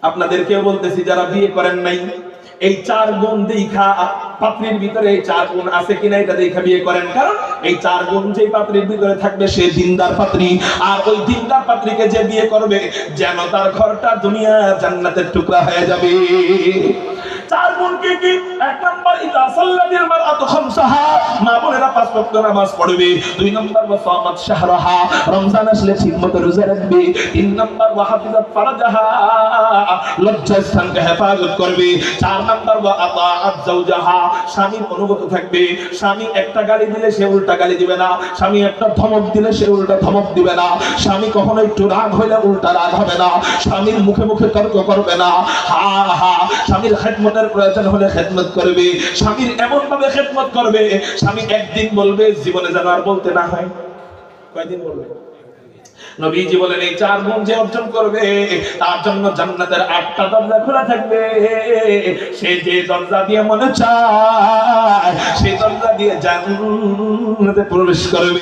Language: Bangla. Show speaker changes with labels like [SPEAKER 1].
[SPEAKER 1] আপনাদেরকেও বলতেছি যারা বিয়ে করেন নাই, এই 4 গুণ দেখা পাত্রীর ভিতরে এই 4 গুণ আছে কিনা এটা দেখা বিয়ে করেন। কারণ এই 4 গুণ যে পাত্রীর ভিতরে থাকবে সে দিনদার পাত্রী, আর ওই দিনদার পাত্রীকে যে বিয়ে করবে যেন তার ঘরটা দুনিয়া জান্নাতের টুকরা হয়ে যাবে। 4 গুণ কি কি? 1 নাম্বার ইদা সাল্লাতিল মারআতু খামসাহা, মা বোনেরা 5 ওয়াক্ত নামাজ পড়বে। 2 নাম্বার ওয়া সামাত শাহরাহা, রমজান আসলে ঠিকমতো রোজা রাখবে। 3 নাম্বার ওয়া হাফিজাত ফারজাহা, লজ্জাস্থানকে হেফাজত করবে। 4 নাম্বার ওয়া আতাআত যাওজাহা, স্বামীর অনুগত থাকবে। স্বামী একটা গালি দিলে সে উল্টা গালি দিবে না, স্বামী একটা ধমক দিলে সে উল্টা ধমক দিবে না, স্বামী কখনো একটু রাগ হইলে উল্টা রাগ হবে না, স্বামীর মুখে মুখে তর্ক করবে না। হা হা, স্বামীর খেদমতের প্রয়োজন হলে খেদমত করবে, স্বামীর এমন ভাবে খেদমত করবে স্বামী একদিন বলবে জীবনে যেন আর বলতে না হয়। কয়দিন বলবে? নবীজি বলেন এই 4 গুণ যে অর্জন করবে তার জন্য জান্নাতের 8টা দরজা খোলা থাকবে। সে যে দরজা দিয়ে মনে চায় সেই দরজা দিয়ে জান্নাতে প্রবেশ করবে।